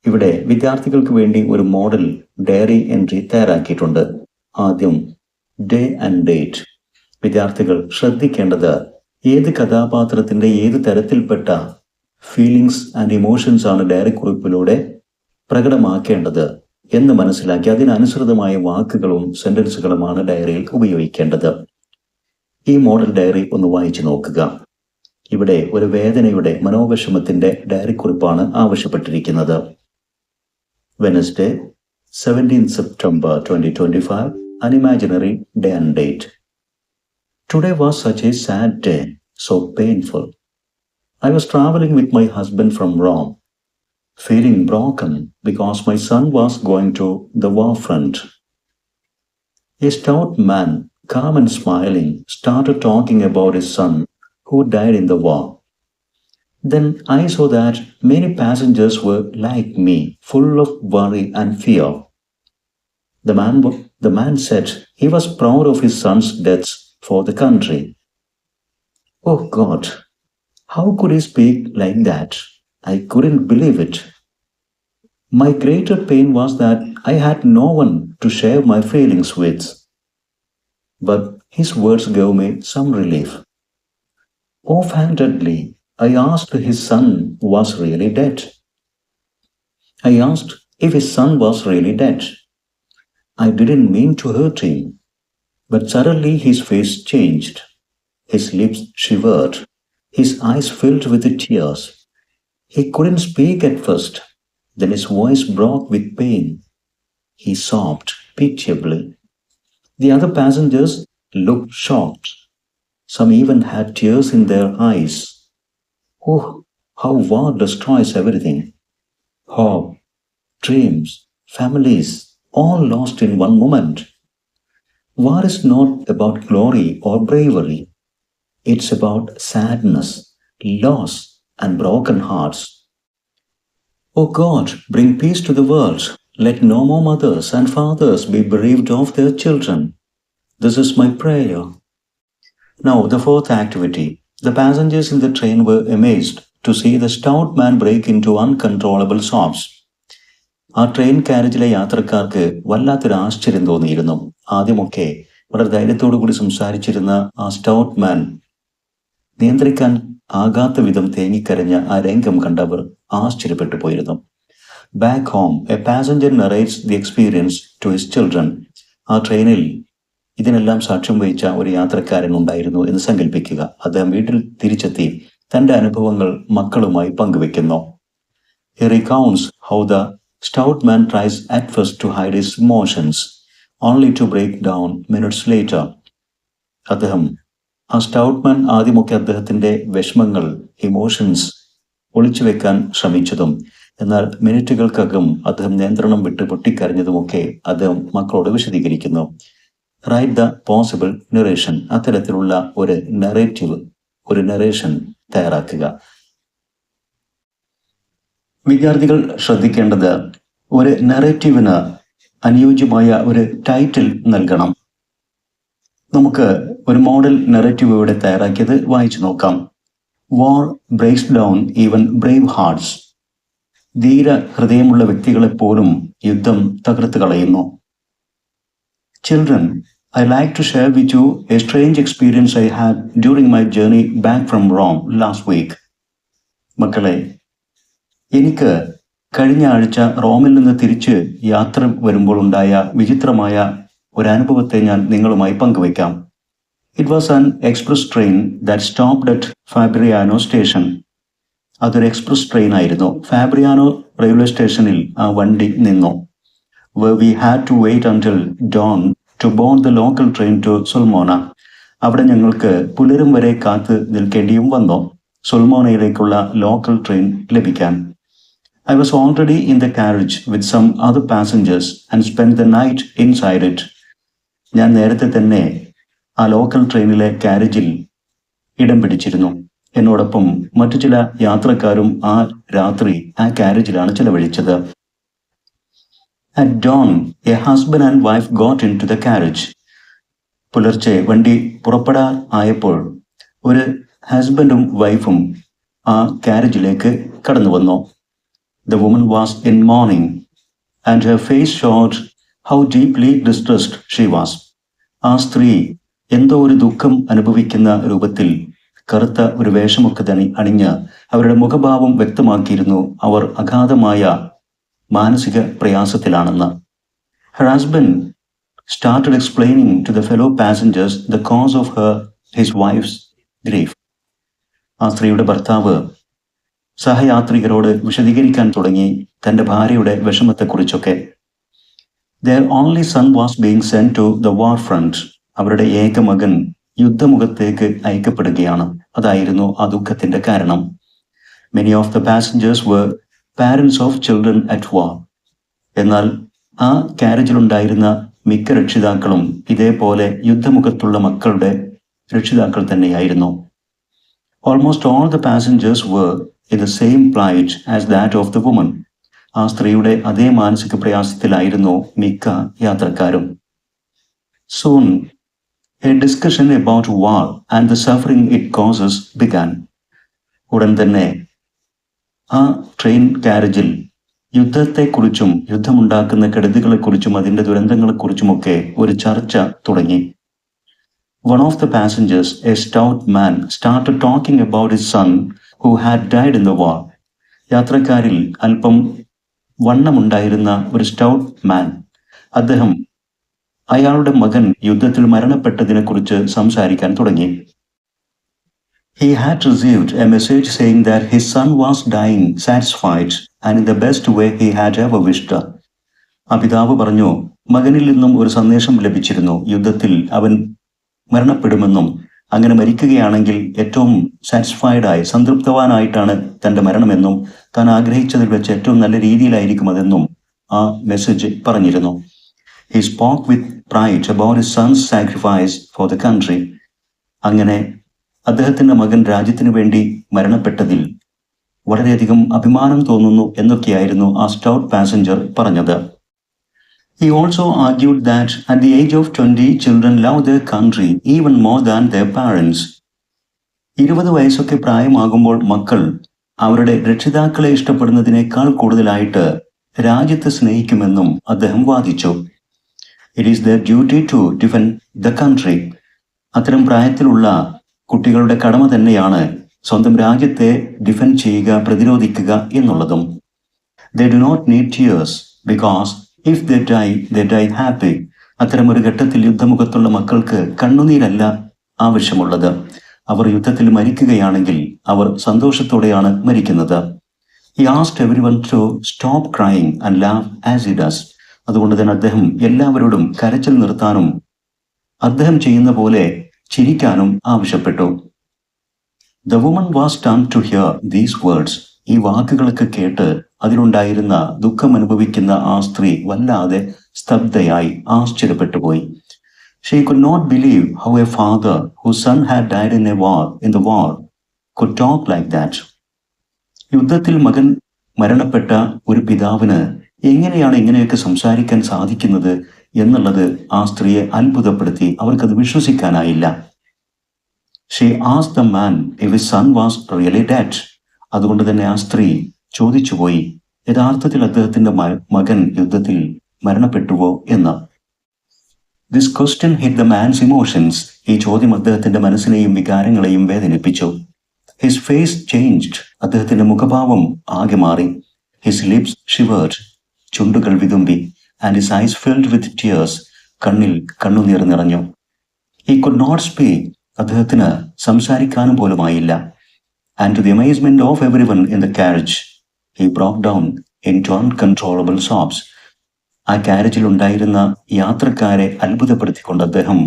ഇവിടെ വിദ്യാർത്ഥികൾക്ക് വേണ്ടി ഒരു മോഡൽ ഡയറി എൻട്രി തയ്യാറാക്കിയിട്ടുണ്ട്. ആദ്യം ഡേ ആൻഡ് ഡേറ്റ്. വിദ്യാർത്ഥികൾ ശ്രദ്ധിക്കേണ്ടത് ഏത് കഥാപാത്രത്തിന്റെ ഏത് തരത്തിൽപ്പെട്ട ഫീലിങ്സ് ആൻഡ് ഇമോഷൻസ് ആണ് ഡയറി കുറിപ്പിലൂടെ പ്രകടമാക്കേണ്ടത് എന്ന് മനസ്സിലാക്കി അതിനനുസൃതമായ വാക്കുകളും സെന്റൻസുകളുമാണ് ഡയറിയിൽ ഉപയോഗിക്കേണ്ടത്. ഈ മോഡൽ ഡയറി ഒന്ന് വായിച്ചു നോക്കുക. ഇവിടെ ഒരു വേദനയുടെ മനോവിഷമത്തിന്റെ ഡയറി കുറിപ്പാണ് ആവശ്യപ്പെട്ടിരിക്കുന്നത്. Wednesday, 17th September 2025, an imaginary day and date. Today was such a sad day, so painful. I was traveling with my husband from Rome, feeling broken because my son was going to the war front. A stout man, calm and smiling, started talking about his son who died in the war. Then I saw that many passengers were like me, full of worry and fear. The man said he was proud of his son's deaths for the country. Oh God, how could he speak like that? I couldn't believe it. My greater pain was that I had no one to share my feelings with. But his words gave me some relief. Offhandedly, I asked if his son was really dead. I didn't mean to hurt him, but suddenly his face changed. His lips shivered. His eyes filled with tears. He couldn't speak at first. Then his voice broke with pain. He sobbed pitiably. The other passengers looked shocked. Some even had tears in their eyes. Oh, how war destroys everything. Hope, dreams, families, all lost in one moment. War is not about glory or bravery. It's about sadness, loss, and broken hearts. Oh God, bring peace to the world. Let no more mothers and fathers be bereaved of their children. This is my prayer. Now, the fourth activity. The passengers in the train were amazed to see the stout man break into uncontrollable sobs. ആ train കാരേജിലെ യാത്രക്കാർക്ക് വല്ലാത്തൊരു ആശ്ചര്യം തോന്നിയിരുന്നു. ആദ്യമൊക്കെ വളരെ ധൈര്യത്തോടു കൂടി സംസാരിച്ചിരുന്ന ആ stout മാൻ നിയന്ത്രിക്കാൻ ആകാത്ത വിധം തേങ്ങിക്കരഞ്ഞ ആ രംഗം കണ്ടവർ ആശ്ചര്യപ്പെട്ടു പോയിരുന്നു. Back home, a passenger narrates the experience to his children. ആ ട്രെയിനിൽ ഇതിനെല്ലാം സാക്ഷ്യം വഹിച്ച ഒരു യാത്രക്കാരൻ ഉണ്ടായിരുന്നു എന്ന് സങ്കല്പിക്കുക. അദ്ദേഹം വീട്ടിൽ തിരിച്ചെത്തി തന്റെ അനുഭവങ്ങൾ മക്കളുമായി പങ്കുവെക്കുന്നു. He recounts how the stout man tries at first to hide his emotions, only to break down minutes later. അദ്ദേഹം ആ സ്റ്റൗട്ട് മാൻ ആദ്യമൊക്കെ അദ്ദേഹത്തിന്റെ വിഷമങ്ങൾ, ഇമോഷൻസ് ഒളിച്ചു വെക്കാൻ ശ്രമിച്ചതും എന്നാൽ മിനിറ്റുകൾക്കകം അദ്ദേഹം നിയന്ത്രണം വിട്ട് പൊട്ടിക്കരഞ്ഞതുമൊക്കെ അദ്ദേഹം മക്കളോട് വിശദീകരിക്കുന്നു. Write the possible narration. അത്തരത്തിലുള്ള ഒരു നറേറ്റീവ്, ഒരു നറേഷൻ തയ്യാറാക്കുക. വിദ്യാർത്ഥികൾ ശ്രദ്ധിക്കേണ്ടത് ഒരു നറേറ്റീവിന് അനുയോജ്യമായ ഒരു ടൈറ്റിൽ നൽകണം. നമുക്ക് ഒരു മോഡൽ നറേറ്റീവ് ഇവിടെ തയ്യാറാക്കിയത് വായിച്ചു നോക്കാം. War breaks down even brave hearts. ധീര ഹൃദയമുള്ള വ്യക്തികളെപ്പോലും യുദ്ധം തകർത്ത് കളയുന്നു. Children, I like to share with you a strange experience I had during my journey back from Rome last week. മക്കളെ, എനിക്ക് കഴിഞ്ഞ ആഴ്ച റോമിൽ നിന്ന് തിരിച്ച് യാത്ര വരുമ്പോൾ ഉണ്ടായ വിചിത്രമായ ഒരു അനുഭവത്തെ ഞാൻ നിങ്ങളുമായി പങ്കുവയ്ക്കാം. It was an express train that stopped at Fabriano station. അതൊരു എക്സ്പ്രസ് ട്രെയിൻ ആയിരുന്നു. ഫാബ്രിയാനോ റെയിൽവേ സ്റ്റേഷനിൽ ആ വണ്ടി നിന്നു. Where we had to wait until dawn to board the local train to Sulmona. അവിടെ ഞങ്ങൾക്ക് പുലരും വരെ കാത്ത് നിൽക്കേണ്ടിയും വന്നു സുൽമോണയിലേക്കുള്ള ലോക്കൽ ട്രെയിൻ ലഭിക്കാൻ. I was already in the carriage with some other passengers and spent the night inside it. ഞാൻ നേരത്തെ തന്നെ ആ ലോക്കൽ ട്രെയിനിലെ കാരേജിൽ ഇടം പിടിച്ചിരുന്നു. എന്നോടൊപ്പം മറ്റു ചില യാത്രക്കാരും ആ രാത്രി ആ കാരേജിലാണ് ചെലവഴിച്ചത്. At dawn, a husband and wife got into the carriage. പുലർച്ചെ വണ്ടി പുറപ്പെടാൻ ആയപ്പോൾ ഒരു ഹസ്ബൻഡും വൈഫും ആ കാരേജിലേക്ക് കടന്നു വന്നു. The woman was in mourning, and her face showed how deeply distressed she was. ആ സ്ത്രീ എന്തോ ഒരു ദുഃഖം അനുഭവിക്കുന്ന രൂപത്തിൽ കറുത്ത ഒരു വേഷമൊക്കെ അണിഞ്ഞ് അവരുടെ മുഖഭാവം വ്യക്തമാക്കിയിരുന്നു അവർ അഗാധമായ മാനസിക പ്രയാസത്തിലാണെന്ന്. Her husband started explaining to the fellow passengers the cause of his wife's grief. ആ സ്ത്രീയുടെ ഭർത്താവ് സഹയാത്രികരോട് വിശദീകരിക്കാൻ തുടങ്ങി തൻ്റെ ഭാര്യയുടെ വിഷമത്തെക്കുറിച്ചൊക്കെ. Their only son was being sent to the war front. അവരുടെ ഏക മകൻ യുദ്ധമുഖത്തേക്ക് അയക്കപ്പെടുകയാണ്. അതായിരുന്നു ആ ദുഃഖത്തിന്റെ കാരണം. Many of the passengers were parents of children at war. എന്നാൽ ആ കാരേജിലുണ്ടായിരുന്ന മിക്ക രക്ഷിതാക്കളും ഇതേപോലെ യുദ്ധമുഖത്തുള്ള മക്കളുടെ രക്ഷിതാക്കൾ തന്നെയായിരുന്നു. Almost all the passengers were in the same plight as that of the woman. ആ സ്ത്രീയുടെ അതേ മാനസിക പ്രയാസത്തിലായിരുന്നു മിക്ക യാത്രക്കാരും. Soon, a discussion about war and the suffering it causes began. ഉടൻ തന്നെ ആ ട്രെയിൻ കാരേജിൽ യുദ്ധത്തെക്കുറിച്ചും യുദ്ധമുണ്ടാക്കുന്ന കെടുതികളെക്കുറിച്ചും അതിൻ്റെ ദുരന്തങ്ങളെക്കുറിച്ചുമൊക്കെ ഒരു ചർച്ച തുടങ്ങി. One of the passengers, a stout man, started talking about his son who had died in the war. യാത്രക്കാരിൽ അല്പം വണ്ണമുണ്ടായിരുന്ന ഒരു സ്റ്റൗട്ട് മാൻ, അദ്ദേഹം അയാളുടെ മകൻ യുദ്ധത്തിൽ മരണപ്പെട്ടതിനെക്കുറിച്ച് സംസാരിക്കാൻ തുടങ്ങി. He had received a message saying that his son was dying satisfied and in the best way he had ever wished. ആ പിതാവ് പറഞ്ഞു, മകനിൽ നിന്നും ഒരു സന്ദേശം ലഭിച്ചിരുന്നു. യുദ്ധത്തിൽ അവൻ മരണപ്പെടുമെന്നും അങ്ങനെ മരിക്കുകയാണെങ്കിൽ ഏറ്റവും സാറ്റിസ്ഫൈഡായി സംതൃപ്തവാനായിട്ടാണ് തൻ്റെ മരണമെന്നും താൻ ആഗ്രഹിച്ചതിൽ വെച്ച് ഏറ്റവും നല്ല രീതിയിലായിരിക്കും അതെന്നും ആ മെസ്സേജ് പറഞ്ഞിരുന്നു. He spoke with pride about his son's sacrifice for the country. അങ്ങനെ അദ്ദേഹത്തിൻ്റെ മകൻ രാജ്യത്തിന് വേണ്ടി മരണപ്പെട്ടതിൽ വളരെയധികം അഭിമാനം തോന്നുന്നു എന്നൊക്കെയായിരുന്നു ആ സ്റ്റൗട്ട് പാസഞ്ചർ പറഞ്ഞത്. He also argued that at the age of 20, children love their country even more than their parents. 20 വയസ്സൊക്കെ പ്രായമാകുമ്പോൾ മക്കൾ അവരുടെ രക്ഷിതാക്കളെ ഇഷ്ടപ്പെടുന്നതിനേക്കാൾ കൂടുതലായിട്ട് രാജ്യത്തെ സ്നേഹിക്കുമെന്നും അദ്ദേഹം വാദിച്ചു. It is their duty to defend the country. അത്തരം പ്രായത്തിലുള്ള കുട്ടികളുടെ കടമ തന്നെയാണ് സ്വന്തം രാജ്യത്തെ ഡിഫെൻഡ് ചെയ്യുക, പ്രതിരോധിക്കുക എന്നുള്ളതും. They do not need tears because if they die happy. അത്തരമൊരു ഘട്ടത്തിൽ യുദ്ധമുഖത്തുള്ള മക്കൾക്ക് കണ്ണുനീരല്ല ആവശ്യമുള്ളത്. അവർ യുദ്ധത്തിൽ മരിക്കുകയാണെങ്കിൽ അവർ സന്തോഷത്തോടെയാണ് മരിക്കുന്നത്. He asked everyone to stop crying and laugh as he does. അതുകൊണ്ട് തന്നെ അദ്ദേഹം എല്ലാവരോടും കരച്ചിൽ നിർത്താനും അദ്ദേഹം ചെയ്യുന്ന പോലെ ചിരിക്കാനും ആവശ്യപ്പെട്ടു. The woman was stunned to hear these words. ഈ വാക്കുകളൊക്കെ കേട്ട് അതിലുണ്ടായിരുന്ന ദുഃഖം അനുഭവിക്കുന്ന ആ സ്ത്രീ വല്ലാതെ സ്തബ്ധയായി ആശ്ചര്യപ്പെട്ടുപോയി. She could not believe how a father whose son had died in the war could talk like that. യുദ്ധത്തിൽ മകൻ മരണപ്പെട്ട ഒരു പിതാവിന് എങ്ങനെയാണ് ഇങ്ങനെയൊക്കെ സംസാരിക്കാൻ സാധിക്കുന്നത് എന്നുള്ളത് ആ സ്ത്രീയെ അത്ഭുതപ്പെടുത്തി. അവർക്കത് വിശ്വസിക്കാനായില്ല. She asked the man if his son was really dead. അതുകൊണ്ട് തന്നെ ആ സ്ത്രീ ചോദിച്ചുപോയി, യഥാർത്ഥത്തിൽ അദ്ദേഹത്തിന്റെ മകൻ യുദ്ധത്തിൽ മരണപ്പെട്ടുവോ എന്ന്. This question hit the man's emotions. ഈ ചോദ്യം അദ്ദേഹത്തിന്റെ മനസ്സിനെയും വികാരങ്ങളെയും വേദനിപ്പിച്ചു. His face changed. അദ്ദേഹത്തിന്റെ മുഖഭാവം ആകെ മാറി. His lips shivered. ചുണ്ടുകൾ വിതുമ്പി. And his eyes filled with tears. കണ്ണിൽ കണ്ണുനീർ നിറഞ്ഞു. He could not speak. അദ്ദേഹത്തിന് സംസാരിക്കാനും പോലുമായില്ല. And to the amazement of everyone in the carriage, he broke down into uncontrollable sobs. ആ കാരേജിലുണ്ടായിരുന്ന യാത്രക്കാരെ അത്ഭുതപ്പെടുത്തിക്കൊണ്ട് അദ്ദേഹം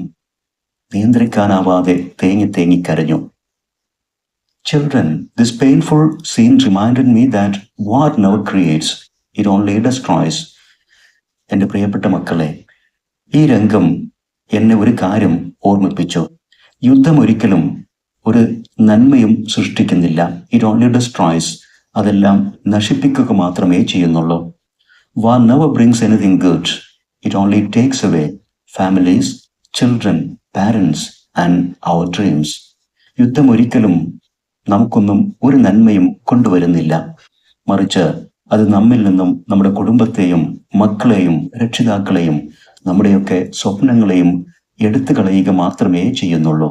നിയന്ത്രിക്കാനാവാതെ തേങ്ങി കരഞ്ഞു. Children, this painful scene reminded me that war never creates, it only destroys. എൻ്റെ പ്രിയപ്പെട്ട മക്കളെ, ഈ രംഗം എന്നെ ഒരു കാര്യം ഓർമ്മിപ്പിച്ചു. യുദ്ധം ഒരിക്കലും ഒരു നന്മയും സൃഷ്ടിക്കുന്നില്ല. It only destroys. അതെല്ലാം നശിപ്പിക്കുക മാത്രമേ ചെയ്യുന്നുള്ളൂ. War never brings anything good. It only takes away families, children, parents and our dreams. യുദ്ധം ഒരിക്കലും നമുക്കൊന്നും ഒരു നന്മയും കൊണ്ടുവരുന്നില്ല. മറിച്ച് അത് നമ്മിൽ നിന്നും നമ്മുടെ കുടുംബത്തെയും മക്കളെയും രക്ഷിതാക്കളെയും നമ്മുടെയൊക്കെ സ്വപ്നങ്ങളെയും എടുത്തു കളയുക മാത്രമേ ചെയ്യുന്നുള്ളൂ.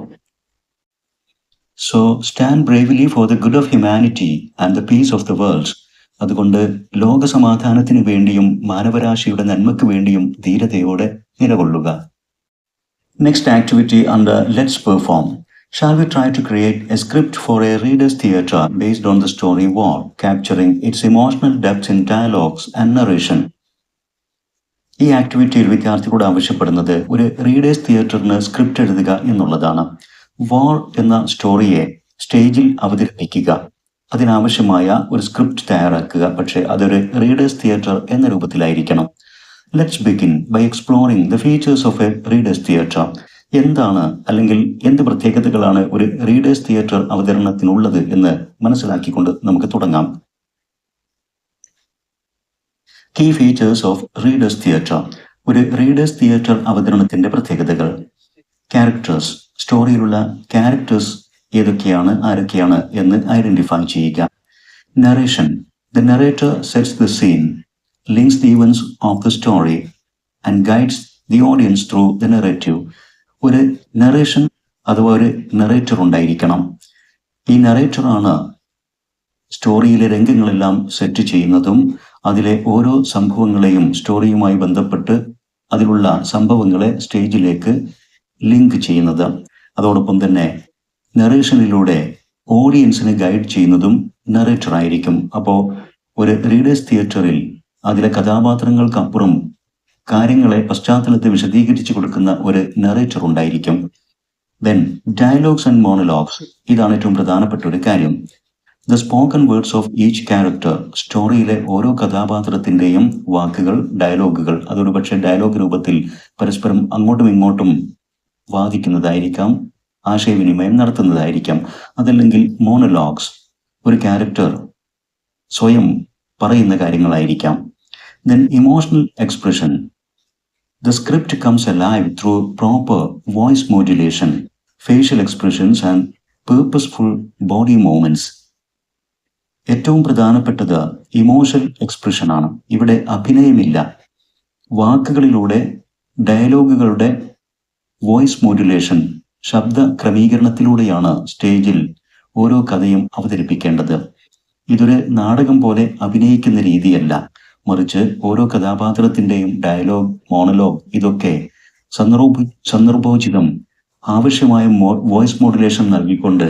So stand bravely for the good of humanity and the peace of the world. അതുകൊണ്ട് ലോകസമാധാനത്തിന് വേണ്ടിയും മാനവരാശിയുടെ നന്മയ്ക്ക് വേണ്ടിയും ധീരതയോടെ നിലകൊള്ളുക. Next activity under let's perform. Shall we try to create a script for a reader's theatre based on the story War, capturing its emotional depth in dialogues and narration? ഈ ആക്ടിവിറ്റിയിൽ വിദ്യാർത്ഥികളോട് ആവശ്യപ്പെടുന്നത് ഒരു റീഡേഴ്സ് തിയേറ്ററിന് സ്ക്രിപ്റ്റ് എഴുതുക എന്നുള്ളതാണ്. വാർ എന്ന സ്റ്റോറിയെ സ്റ്റേജിൽ അവതരിപ്പിക്കുക, അതിനാവശ്യമായ ഒരു സ്ക്രിപ്റ്റ് തയ്യാറാക്കുക. പക്ഷേ അതൊരു റീഡേഴ്സ് തിയേറ്റർ എന്ന രൂപത്തിലായിരിക്കണം. Let's begin by exploring the features of a readers theatre. എന്താണ് അല്ലെങ്കിൽ എന്ത് പ്രത്യേകതകളാണ് ഒരു റീഡേഴ്സ് തിയേറ്റർ അവതരണത്തിനുള്ളത് എന്ന് മനസ്സിലാക്കിക്കൊണ്ട് നമുക്ക് തുടങ്ങാം. Key features of readers theatre. ഒരു റീഡേഴ്സ് തിയേറ്റർ അവതരണത്തിന്റെ പ്രത്യേകതകൾ. ക്യാരക്ടേഴ്സ്. സ്റ്റോറിയിലുള്ള ക്യാരക്ടേഴ്സ് ഏതൊക്കെയാണ്, ആരൊക്കെയാണ് എന്ന് ഐഡന്റിഫൈ ചെയ്യുക. Narration. The narrator sets the scene, links the events of the story and guides the audience through the narrative. ഒരു നറേഷൻ അഥവാ ഒരു നറേറ്റർ ഉണ്ടായിരിക്കണം. ഈ നറേറ്ററാണ് സ്റ്റോറിയിലെ രംഗങ്ങളെല്ലാം സെറ്റ് ചെയ്യുന്നതും അതിലെ ഓരോ സംഭവങ്ങളെയും സ്റ്റോറിയുമായി ബന്ധപ്പെട്ട് അതിലുള്ള സംഭവങ്ങളെ സ്റ്റേജിലേക്ക് ലിങ്ക് ചെയ്യുന്നത്. അതോടൊപ്പം തന്നെ നറേഷനിലൂടെ ഓഡിയൻസിനെ ഗൈഡ് ചെയ്യുന്നതും നറേറ്റർ ആയിരിക്കും. അപ്പോൾ ഒരു റീഡേഴ്സ് തിയേറ്ററിൽ അതിലെ കഥാപാത്രങ്ങൾക്കപ്പുറം കാര്യങ്ങളെ പശ്ചാത്തലത്തെ വിശദീകരിച്ചു കൊടുക്കുന്ന ഒരു നറേറ്റർ ഉണ്ടായിരിക്കും. Then dialogues and monologues. ഇതാണ് ഏറ്റവും പ്രധാനപ്പെട്ട ഒരു കാര്യം. The spoken words of each character. സ്റ്റോറിയിലെ ഓരോ കഥാപാത്രത്തിന്റെയും വാക്കുകൾ, ഡയലോഗുകൾ. അതൊരു പക്ഷേ ഡയലോഗ് രൂപത്തിൽ പരസ്പരം അങ്ങോട്ടും ഇങ്ങോട്ടും വാദിക്കുന്നതായിരിക്കാം, ആശയവിനിമയം നടത്തുന്നതായിരിക്കാം. അതല്ലെങ്കിൽ മോണോലോഗ്സ്, ഒരു ക്യാരക്ടർ സ്വയം പറയുന്ന കാര്യങ്ങളായിരിക്കാം. Then emotional expression. The script comes alive through proper voice modulation, facial expressions and purposeful body movements. ഏറ്റവും പ്രധാനപ്പെട്ടത് ഇമോഷണൽ എക്സ്പ്രഷൻ ആണ്. ഇവിടെ അഭിനയമില്ല. വാക്കുകളിലൂടെ, ഡയലോഗുകളുടെ വോയിസ് മോഡുലേഷൻ, ശബ്ദ ക്രമീകരണത്തിലൂടെയാണ് സ്റ്റേജിൽ ഓരോ കഥയും അവതരിപ്പിക്കേണ്ടത്. ഇതൊരു നാടകം പോലെ അഭിനയിക്കുന്ന രീതിയല്ല, മറിച്ച് ഓരോ കഥാപാത്രത്തിന്റെയും ഡയലോഗ്, മോണലോഗ് ഇതൊക്കെ സന്ദർഭോചിതം ആവശ്യമായ വോയിസ് മോഡുലേഷൻ നൽകിക്കൊണ്ട്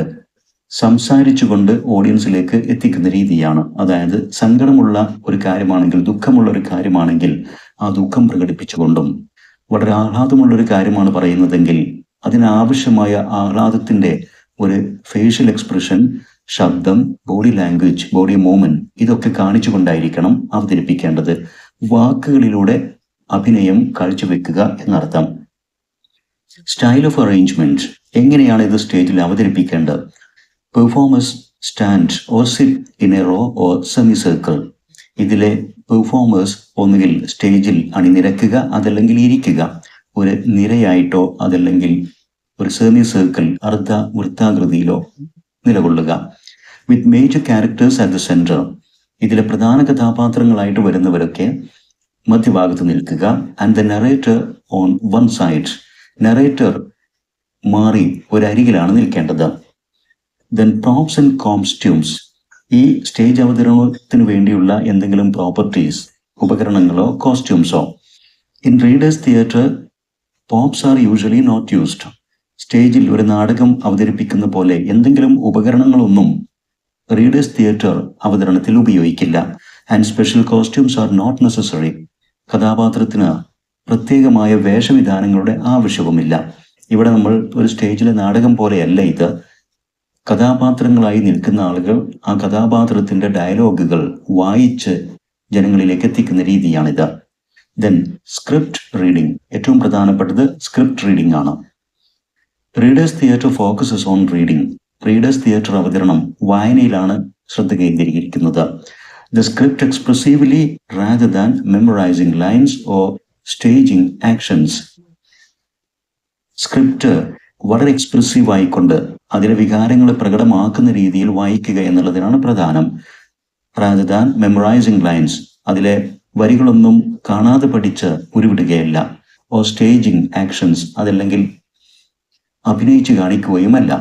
സംസാരിച്ചുകൊണ്ട് ഓഡിയൻസിലേക്ക് എത്തിക്കുന്ന രീതിയാണ്. അതായത് സങ്കടമുള്ള ഒരു കാര്യമാണെങ്കിൽ, ദുഃഖമുള്ള ഒരു കാര്യമാണെങ്കിൽ ആ ദുഃഖം പ്രകടിപ്പിച്ചുകൊണ്ടും, വളരെ ആഹ്ലാദമുള്ള ഒരു കാര്യമാണ് പറയുന്നതെങ്കിൽ അതിനാവശ്യമായ ആഹ്ലാദത്തിന്റെ ഒരു ഫേഷ്യൽ എക്സ്പ്രഷൻ, ശബ്ദം, ബോഡി ലാംഗ്വേജ്, ബോഡി മൂവ്മെന്റ് ഇതൊക്കെ കാണിച്ചുകൊണ്ടായിരിക്കണം അവതരിപ്പിക്കേണ്ടത്. വാക്കുകളിലൂടെ അഭിനയം കാഴ്ചവെക്കുക എന്നർത്ഥം. Style of arrangement. എങ്ങനെയാണ് ഇത് സ്റ്റേജിൽ അവതരിപ്പിക്കേണ്ടത്? Performers stand or sit in a row or semi circle. ഇതിലെ പെർഫോമേഴ്സ് ഒന്നുകിൽ സ്റ്റേജിൽ അണിനിരക്കുക, അതല്ലെങ്കിൽ ഇരിക്കുക, ഒരു നിരയായിട്ടോ അതല്ലെങ്കിൽ ഒരു സെമി സർക്കിൾ അർദ്ധ വൃത്താകൃതിയിലോ നിലകൊള്ളുക. With major characters at the centre. ഇതിലെ പ്രധാന കഥാപാത്രങ്ങളായിട്ട് വരുന്നവരൊക്കെ മധ്യഭാഗത്ത് നിൽക്കുക. And the narrator on one side. Narrator മാറി ഒരരികിലാണ് നിൽക്കേണ്ടത്. Then props and costumes. ഈ സ്റ്റേജ് അവതരണത്തിന് വേണ്ടിയുള്ള എന്തെങ്കിലും പ്രോപ്പർട്ടീസ്, ഉപകരണങ്ങളോ കോസ്റ്റ്യൂംസോ. In readers theatre props are usually not used. സ്റ്റേജിൽ ഒരു നാടകം അവതരിപ്പിക്കുന്ന പോലെ എന്തെങ്കിലും ഉപകരണങ്ങളൊന്നും റീഡേഴ്സ് തിയേറ്റർ അവതരണത്തിൽ ഉപയോഗിക്കില്ല. And special costumes are not necessary. കഥാപാത്രത്തിന് പ്രത്യേകമായ വേഷവിധാനങ്ങളുടെ ആവശ്യവുമില്ല. ഇവിടെ നമ്മൾ ഒരു സ്റ്റേജിലെ നാടകം പോലെയല്ല ഇത്. കഥാപാത്രങ്ങളായി നിൽക്കുന്ന ആളുകൾ ആ കഥാപാത്രത്തിന്റെ ഡയലോഗുകൾ വായിച്ച് ജനങ്ങളിലേക്ക് എത്തിക്കുന്ന രീതിയാണിത്. ദെൻ സ്ക്രിപ്റ്റ് റീഡിംഗ്, ഏറ്റവും പ്രധാനപ്പെട്ടത് സ്ക്രിപ്റ്റ് റീഡിംഗ് ആണ്. Readers theatre focuses on reading. Readers theatre അവതരണം വായനയിലാണ് ശ്രദ്ധ കേന്ദ്രീകരിക്കുന്നത്. The script expressively rather than memorizing lines or staging actions. Script വളരെ എക്സ്പ്രസീവ് ആയിക്കൊണ്ട് അതിലെ വികാരങ്ങളെ പ്രകടമാക്കുന്ന രീതിയിൽ വായിക്കുക എന്നുള്ളതിനാണ് പ്രധാനം. rather than memorizing lines, അതിലെ വരികളൊന്നും കാണാതെ പഠിച്ച് ഉരുവിടുകയല്ല. or staging actions, അതല്ലെങ്കിൽ അഭിനയിച്ച് കാണിക്കുകയുമല്ല.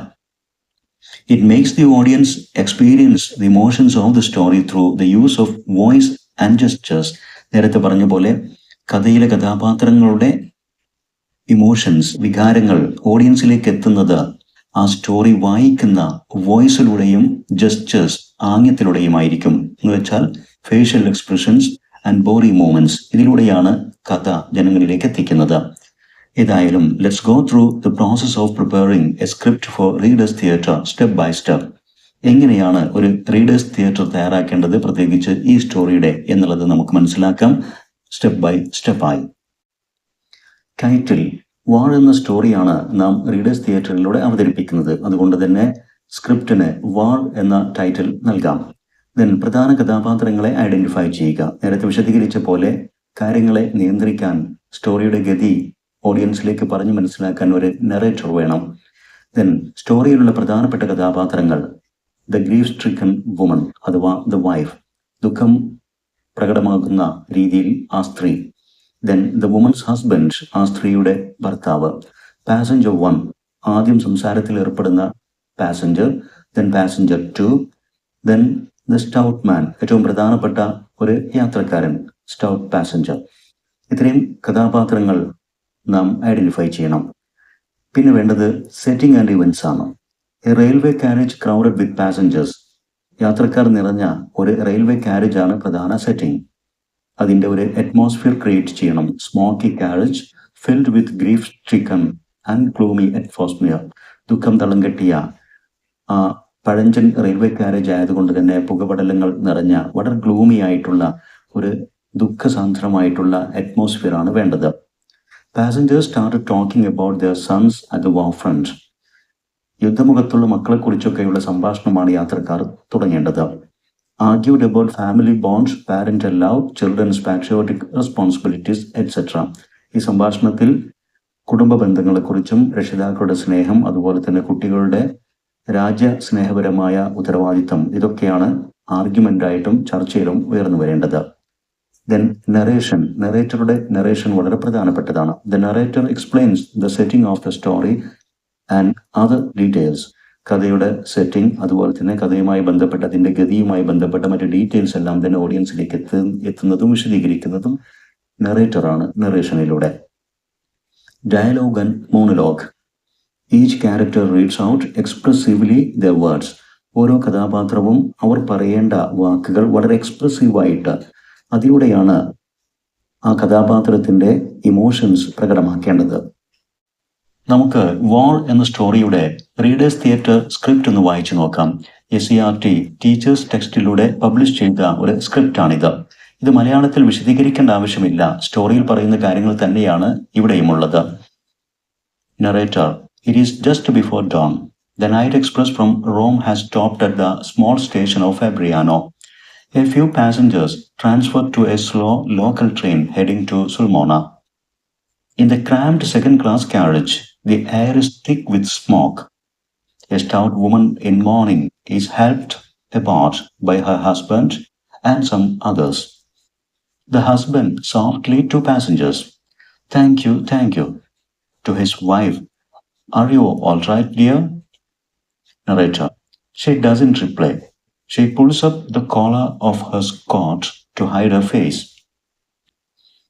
It makes the audience experience the emotions of the story through the use of voice and gestures. നേരത്തെ പറഞ്ഞ പോലെ കഥയിലെ കഥാപാത്രങ്ങളുടെ ഇമോഷൻസ്, വികാരങ്ങൾ ഓഡിയൻസിലേക്ക് എത്തുന്നത് ആ സ്റ്റോറി വായിക്കുന്ന വോയിസിലൂടെയും ജസ്റ്റേഴ്സ്, ആംഗ്യത്തിലൂടെയുമായിരിക്കും. എന്ന് വെച്ചാൽ facial expressions and body movements, ഇതിലൂടെയാണ് കഥ ജനങ്ങളിലേക്ക് എത്തിക്കുന്നത്. ഏതായാലും let's go through the process of preparing a script for readers theatre step by step. എങ്ങനെയാണ് ഒരു റീഡേഴ്സ് തിയേറ്റർ തയ്യാറാക്കേണ്ടത്, പ്രത്യേകിച്ച് ഈ സ്റ്റോറിയുടെ എന്നുള്ളത് നമുക്ക് മനസ്സിലാക്കാം സ്റ്റെപ്പ് ബൈ സ്റ്റെപ്പായി. ടൈറ്റിൽ വാൾ എന്ന സ്റ്റോറിയാണ് നാം റീഡേഴ്സ് തിയേറ്ററിലൂടെ അവതരിപ്പിക്കുന്നത്. അതുകൊണ്ട് തന്നെ സ്ക്രിപ്റ്റിന് വാൾ എന്ന ടൈറ്റിൽ നൽകാം. ദെൻ പ്രധാന കഥാപാത്രങ്ങളെ ഐഡന്റിഫൈ ചെയ്യുക. നേരത്തെ വിശദീകരിച്ച പോലെ കാര്യങ്ങളെ നിയന്ത്രിക്കാൻ, സ്റ്റോറിയുടെ ഗതി ഓഡിയൻസിലേക്ക് പറഞ്ഞ് മനസ്സിലാക്കാൻ ഒരു നറേറ്റർ വേണം. ദെൻ സ്റ്റോറിയിലുള്ള പ്രധാനപ്പെട്ട കഥാപാത്രങ്ങൾ: ദ ഗ്രീഫ് സ്ട്രിക്കൺ വുമൺ അഥവാ ദ വൈഫ്, ദുഃഖം പ്രകടമാക്കുന്ന രീതിയിൽ ആ സ്ത്രീ. ദെൻ ദ വുമൻസ് ഹസ്ബൻഡ്, ആ സ്ത്രീയുടെ ഭർത്താവ്. പാസഞ്ചർ 1, ആദ്യം സംസാരത്തിൽ ഏർപ്പെടുന്ന passenger. Then passenger 2. Then the stout man, ഏറ്റവും പ്രധാനപ്പെട്ട ഒരു യാത്രക്കാരൻ, സ്റ്റൗട്ട് പാസഞ്ചർ. ഇത്രയും കഥാപാത്രങ്ങൾ നാം ഐഡന്റിഫൈ ചെയ്യണം. പിന്നെ വേണ്ടത് സെറ്റിംഗ് ആൻഡ് ഇവന്റ്സ് ആണ്. A railway carriage crowded with passengers, യാത്രക്കാർ നിറഞ്ഞ ഒരു റെയിൽവേ കാരേജ് ആണ് പ്രധാന സെറ്റിംഗ്. അതിൻ്റെ ഒരു അറ്റ്മോസ്ഫിയർ ക്രിയേറ്റ് ചെയ്യണം. Smoky carriage filled with grief stricken and gloomy atmosphere, ദുഃഖം തളം കെട്ടിയ ആ പഴഞ്ചൻ റെയിൽവേ കാരേജ് ആയതുകൊണ്ട് തന്നെ പുകപടലങ്ങൾ നിറഞ്ഞ വളരെ ഗ്ലൂമി ആയിട്ടുള്ള ഒരു ദുഃഖസാന്ദ്രമായിട്ടുള്ള അറ്റ്മോസ്ഫിയർ ആണ് വേണ്ടത്. Passengers started talking about their sons at the war front. യുദ്ധമുഖത്തുള്ള മക്കളെക്കുറിച്ചൊക്കെയുള്ള സംഭാഷണമാണ് യാത്രക്കാർ തുടങ്ങേണ്ടത്. Argued about family bonds, parental love, children's patriotic responsibilities, etc. ഈ സംഭാഷണത്തിൽ കുടുംബ ബന്ധങ്ങളെക്കുറിച്ചും രക്ഷിതാക്കളുടെ സ്നേഹം, അതുപോലെ തന്നെ കുട്ടികളുടെ രാജ്യസ്നേഹപരമായ ഉത്തരവാദിത്തം, ഇതൊക്കെയാണ് ആർഗ്യുമെന്റായിട്ടും ചർച്ചയിലും ഉയർന്നു വരേണ്ടത്. ദെൻ നറേഷൻ, നറേറ്ററുടെ നറേഷൻ വളരെ പ്രധാനപ്പെട്ടതാണ്. The narrator explains the setting of the story and other details. കഥയുടെ സെറ്റിംഗ്, അതുപോലെ തന്നെ കഥയുമായി ബന്ധപ്പെട്ട അതിൻ്റെ ഗതിയുമായി ബന്ധപ്പെട്ട മറ്റ് ഡീറ്റെയിൽസ് എല്ലാം തന്നെ ഓഡിയൻസിലേക്ക് എത്തുന്നതും വിശദീകരിക്കുന്നതും നറേറ്ററാണ് നറേഷനിലൂടെ. Dialogue and monologue. Each character reads out expressively the words. ഓരോ കഥാപാത്രവും അവർ പറയേണ്ട വാക്കുകൾ വളരെ എക്സ്പ്രസീവായിട്ട് അതിലൂടെയാണ് ആ കഥാപാത്രത്തിൻ്റെ ഇമോഷൻസ് പ്രകടമാക്കേണ്ടത്. നമുക്ക് വാൾ എന്ന സ്റ്റോറിയുടെ റീഡേഴ്സ് തിയേറ്റർ സ്ക്രിപ്റ്റ് ഒന്ന് വായിച്ചു നോക്കാം. SCERT ടീച്ചേഴ്സ് ടെക്സ്റ്റിലൂടെ പബ്ലിഷ് ചെയ്ത ഒരു സ്ക്രിപ്റ്റാണിത്. ഇത് മലയാളത്തിൽ വിശദീകരിക്കേണ്ട ആവശ്യമില്ല, സ്റ്റോറിയിൽ പറയുന്ന കാര്യങ്ങൾ തന്നെയാണ് ഇവിടെയുമുള്ളത്. Narrator: It is just before dawn. The night express from Rome has stopped at the small station of Fabriano. A few passengers transferred to a slow local train heading to Sulmona. In the cramped second-class carriage, the air is thick with smoke. A stout woman in mourning is helped about by her husband and some others. The husband softly to passengers, thank you. To his wife, are you all right, dear? Narrator: She doesn't reply. She pulls up the collar of her skirt to hide her face.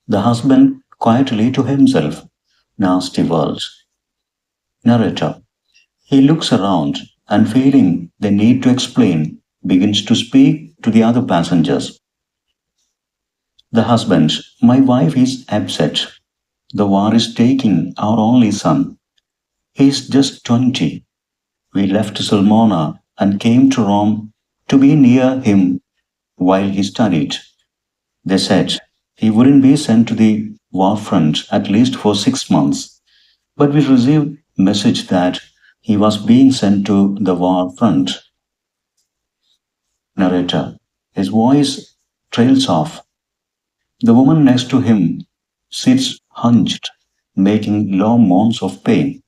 The husband quietly to himself, nasty world. Narrator: He looks around and feeling the need to explain, begins to speak to the other passengers. The husband, my wife is upset. The war is taking our only son. He is just 20. We left Sulmona and came to Rome to be near him while he studied. They said he wouldn't be sent to the war front at least for 6 months, but we received message that he was being sent to the war front. Narrator. His voice trails off. The woman next to him sits hunched, making low moans of pain.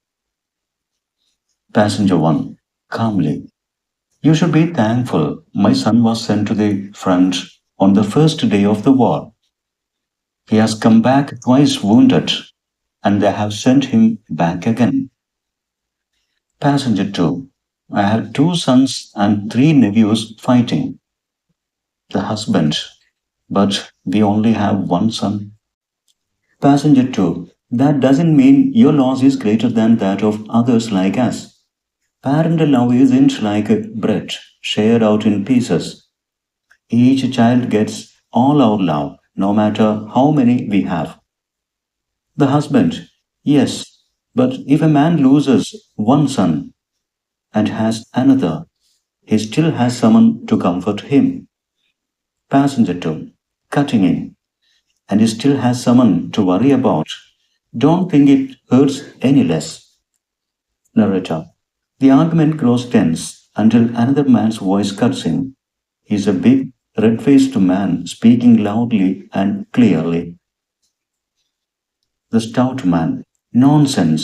Passenger 1. Calmly. You should be thankful. My son was sent to the front on the first day of the war. He has come back twice wounded, and they have sent him back again. Passenger 2. I have 2 sons and 3 nephews fighting. The husband. But we only have 1 son. Passenger 2. That doesn't mean your loss is greater than that of others like us. Parental love isn't like bread shared out in pieces. Each child gets all our love, no matter how many we have. The husband. Yes, but if a man loses 1 son and has another, he still has someone to comfort him. Passenger 2. Cutting in. And he still has someone to worry about. Don't think it hurts any less. Narrator. The argument grows tense until another man's voice cuts in. He's a big, red-faced man speaking loudly and clearly. The stout man. Nonsense.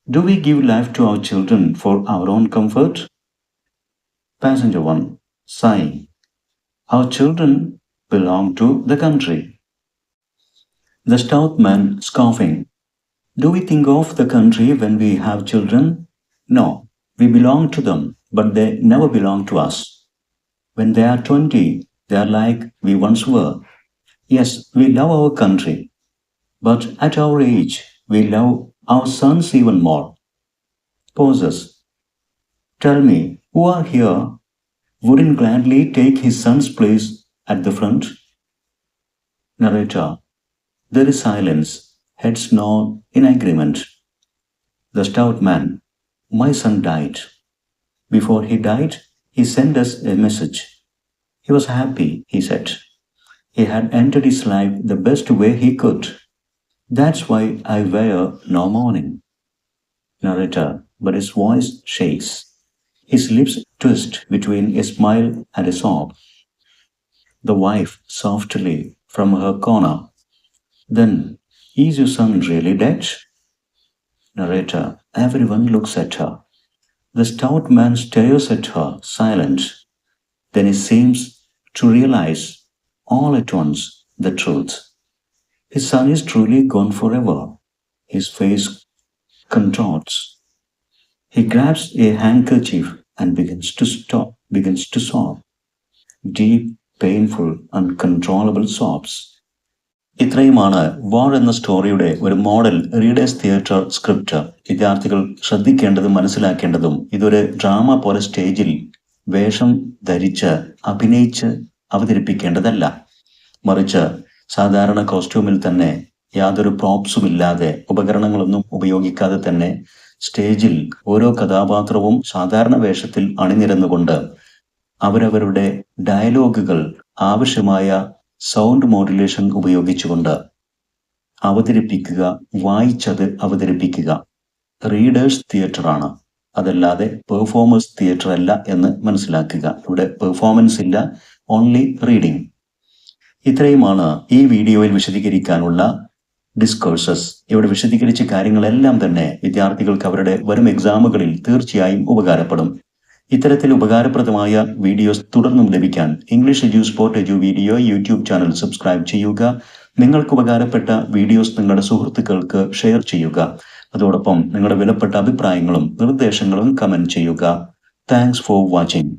Do we give life to our children for our own comfort? Passenger 1. Sighing. Our children belong to the country. The stout man scoffing. Do we think of the country when we have children? No, we belong to them, but they never belong to us. When they are 20, they are like we once were. Yes, we love our country, but at our age, we love our sons even more. Pauses. Tell me, who are here wouldn't gladly take his son's place at the front? Narrator. There is silence, heads nod in agreement. The stout man. My son died. Before he died, he sent us a message. He was happy, he said. He had entered his life the best way he could. That's why I wear no mourning. Narrator. But his voice shakes. His lips twist between a smile and a sob. The wife softly from her corner. Then, is your son really dead? Narrator. Everyone looks at her. The stout man stares at her, silent. Then he seems to realize all at once the truth. His son is truly gone forever. His face contorts. He grabs a handkerchief and begins to sob. Deep, painful, uncontrollable sobs. ഇത്രയുമാണ് വാർ എന്ന സ്റ്റോറിയുടെ ഒരു model readers theatre script. വിദ്യാർത്ഥികൾ ശ്രദ്ധിക്കേണ്ടതും മനസ്സിലാക്കേണ്ടതും ഇതൊരു drama പോലെ സ്റ്റേജിൽ വേഷം ധരിച്ച് അഭിനയിച്ച് അവതരിപ്പിക്കേണ്ടതല്ല. മറിച്ച് സാധാരണ കോസ്റ്റ്യൂമിൽ തന്നെ യാതൊരു പ്രോപ്സും ഇല്ലാതെ ഉപകരണങ്ങളൊന്നും ഉപയോഗിക്കാതെ തന്നെ സ്റ്റേജിൽ ഓരോ കഥാപാത്രവും സാധാരണ വേഷത്തിൽ അണിനിരന്നുകൊണ്ട് അവരവരുടെ ഡയലോഗുകൾ ആവശ്യമായ സൗണ്ട് മോഡുലേഷൻ ഉപയോഗിച്ചുകൊണ്ട് അവതരിപ്പിക്കുക, വായിച്ചത് അവതരിപ്പിക്കുക. റീഡേഴ്സ് തിയേറ്ററാണ്, അതല്ലാതെ പെർഫോമേഴ്സ് തിയേറ്റർ അല്ല എന്ന് മനസ്സിലാക്കുക. ഇവിടെ പെർഫോമൻസ് ഇല്ല, ഓൺലി റീഡിംഗ്. ഇത്രയുമാണ് ഈ വീഡിയോയിൽ വിശദീകരിക്കാനുള്ള ഡിസ്കോഴ്സസ്. ഇവിടെ വിശദീകരിച്ച കാര്യങ്ങളെല്ലാം തന്നെ വിദ്യാർത്ഥികൾക്ക് അവരുടെ വരും എക്സാമുകളിൽ തീർച്ചയായും ഉപകാരപ്പെടും. ഇത്തരത്തിൽ ഉപകാരപ്രദമായ വീഡിയോസ് തുടർന്നും ലഭിക്കാൻ English Edu spot Edu video YouTube channel subscribe ചെയ്യുക. നിങ്ങൾക്ക് ഉപകാരപ്പെട്ട വീഡിയോസ് നിങ്ങളുടെ സുഹൃത്തുക്കൾക്ക് ഷെയർ ചെയ്യുക. അതോടൊപ്പം നിങ്ങളുടെ വിലപ്പെട്ട അഭിപ്രായങ്ങളും നിർദ്ദേശങ്ങളും കമന്റ് ചെയ്യുക. Thanks for watching.